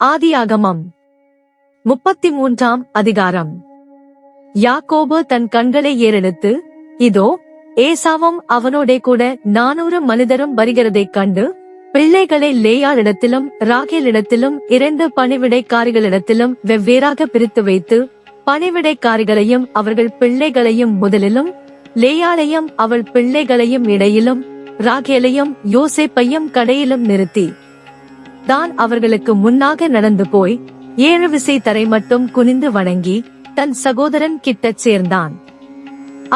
ஆதியாகமம் 33ஆம் அதிகாரம். யாக்கோபு தன் கண்களை ஏறெடுத்து, இதோ ஏசாவும் அவனோடே கூட 400 மனிதரும் வருகிறதைக் கண்டு, பிள்ளைகளை லேயாளிடத்திலும் ராகேலிடத்திலும் 2 பணிவிடைக்காரிகளிடத்திலும் வெவ்வேறாக பிரித்து வைத்து, பணிவிடைக்காரிகளையும் அவர்கள் பிள்ளைகளையும் முதலிலும், லேயாளையும் அவள் பிள்ளைகளையும் இடையிலும், ராகேலையும் யோசேப்பையும் கடையிலும் நிறுத்தி, தான் அவர்களுக்கு முன்னாக நடந்து போய் 7 விசை தரை மட்டும் குனிந்து வணங்கி தன் சகோதரன் கிட்டச் சேர்ந்தான்.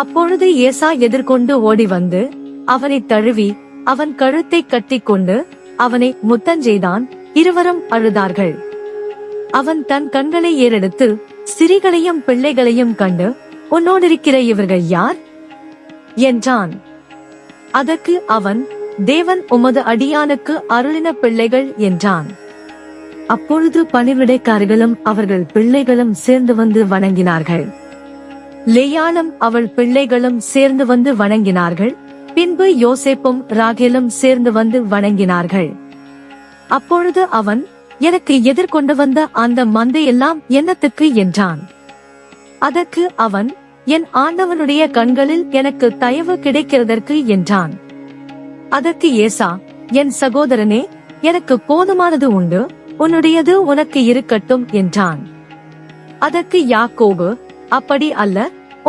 அப்பொழுது ஏசா எதிர்கொண்டு ஓடி வந்து அவனை தழுவி அவன் கழுத்தை கட்டிக்கொண்டு அவனை முத்தஞ்செய்தான். இருவரும் அழுதார்கள். அவன் தன் கண்களை ஏறெடுத்து சிறிகளையும் பிள்ளைகளையும் கண்டு, உன்னோடிருக்கிற இவர்கள் யார் என்றான். அதற்கு அவன், தேவன் உமது அடியானுக்கு அருளின பிள்ளைகள் என்றான். அப்பொழுது பணிவிடைக்காரர்களும் அவர்கள் பிள்ளைகளும் சேர்ந்து வந்து வணங்கினார்கள். லேயாளும் அவள் பிள்ளைகளும் சேர்ந்து வந்து வணங்கினார்கள். பின்பு யோசேப்பும் ராகேலும் சேர்ந்து வந்து வணங்கினார்கள். அப்பொழுது அவன், எனக்கு எதிர்கொண்டு வந்த அந்த மந்தையெல்லாம் என்னத்துக்கு என்றான். அதற்கு அவன், என் ஆண்டவனுடைய கண்களில் எனக்கு தயவு கிடைக்கிறதற்கு என்றான். அதற்கு ஏசா, என் சகோதரனே, எனக்கு போதுமானது உண்டு, உன்னுடையது உனக்கு இருக்கட்டும் என்றான். அதற்கு யாக்கோபு, அப்படி அல்ல,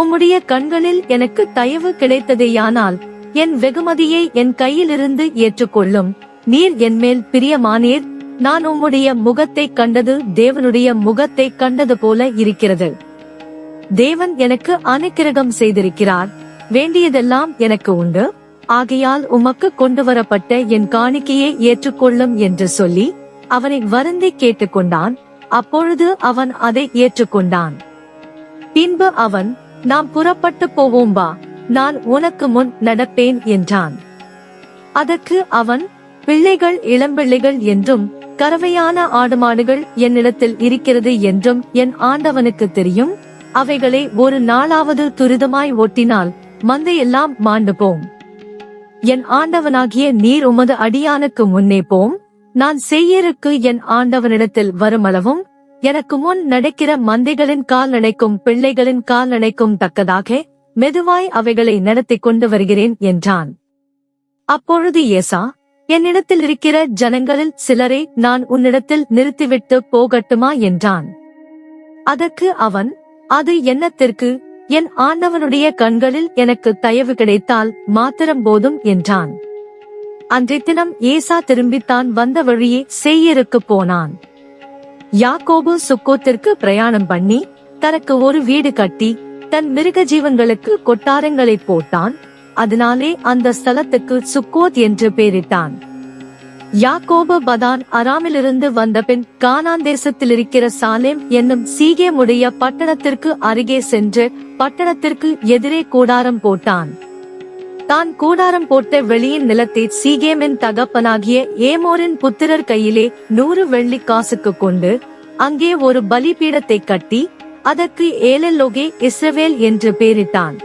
உம்முடைய கண்களில் எனக்கு தயவு கிடைத்ததேயானால் என் வெகுமதியை என் கையிலிருந்து ஏற்றுக்கொள்ளும். நீர் என்மேல் பிரியமானீர். நான் உம்முடைய முகத்தை கண்டது தேவனுடைய முகத்தை கண்டது போல இருக்கிறது. தேவன் எனக்கு அனுக்கிரகம் செய்திருக்கிறார். வேண்டியதெல்லாம் எனக்கு உண்டு. ஆகையால் உமக்கு கொண்டு வரப்பட்ட என் காணிக்கையை ஏற்றுக்கொள்ளும் என்று சொல்லி அவனை வருந்தி கேட்டுக்கொண்டான். அப்பொழுது அவன் அதை ஏற்றுக்கொண்டான். பின்பு அவன், நாம் புறப்பட்டு போவோம் வா, நான் உனக்கு முன் நடப்பேன் என்றான். அதற்கு அவன், பிள்ளைகள் இளம்பிள்ளைகள் என்றும் கறவையான ஆடுமாடுகள் என்னிடத்தில் இருக்கிறது என்றும் என் ஆண்டவனுக்கு தெரியும். அவைகளை ஒரு நாளாவது துரிதமாய் ஓட்டினால் மந்தையெல்லாம் மாண்டு போம். என் ஆண்டவனாகிய நீர் உமது அடியானுக்கு முன்னே போம். நான் சேயீருக்கு என் ஆண்டவனிடத்தில் வருமளவும் எனக்கு முன் நடக்கிற மந்தைகளின் கால்நடைக்கும் பிள்ளைகளின் கால்நடைக்கும் தக்கதாக மெதுவாய் அவைகளை நடத்தி கொண்டு வருகிறேன் என்றான். அப்பொழுது ஏசா, என்னிடத்தில் இருக்கிற ஜனங்களில் சிலரை நான் உன்னிடத்தில் நிறுத்திவிட்டு போகட்டுமா என்றான். அதற்கு அவன், அது என்னத்திற்கு, என் ஆண்டவனுடைய கண்களில் எனக்கு தயவு கிடைத்தால் மாத்திரம் போதும் என்றான். அன்றைய தினம் ஏசா திரும்பித்தான் வந்த வழியே சேயீருக்கு போனான். யாக்கோபு சுக்கோத்திற்கு பிரயாணம் பண்ணி தனக்கு ஒரு வீடு கட்டி தன் மிருக ஜீவன்களுக்கு கொட்டாரங்களை போட்டான். அதனாலே அந்த ஸ்தலத்துக்கு சுக்கோத் என்று பெயரிட்டான். யாக்கோபு பதான் அராமிலிருந்து வந்தபின் கானான் தேசத்தில் இருக்கிற சாலேம் என்னும் சீகேமுடைய பட்டணத்திற்கு அருகே சென்று பட்டணத்திற்கு எதிரே கூடாரம் போட்டான். தான் கூடாரம் போட்ட வெளியின் நிலத்தை சீகேமின் தகப்பனாகிய ஏமோரின் புத்திரர் கையிலே 100 வெள்ளி காசுக்கு கொண்டு அங்கே ஒரு பலிபீடத்தை கட்டி அதற்கு ஏலெல்லோகே இஸ்ரவேல் என்று பெயரிட்டான்.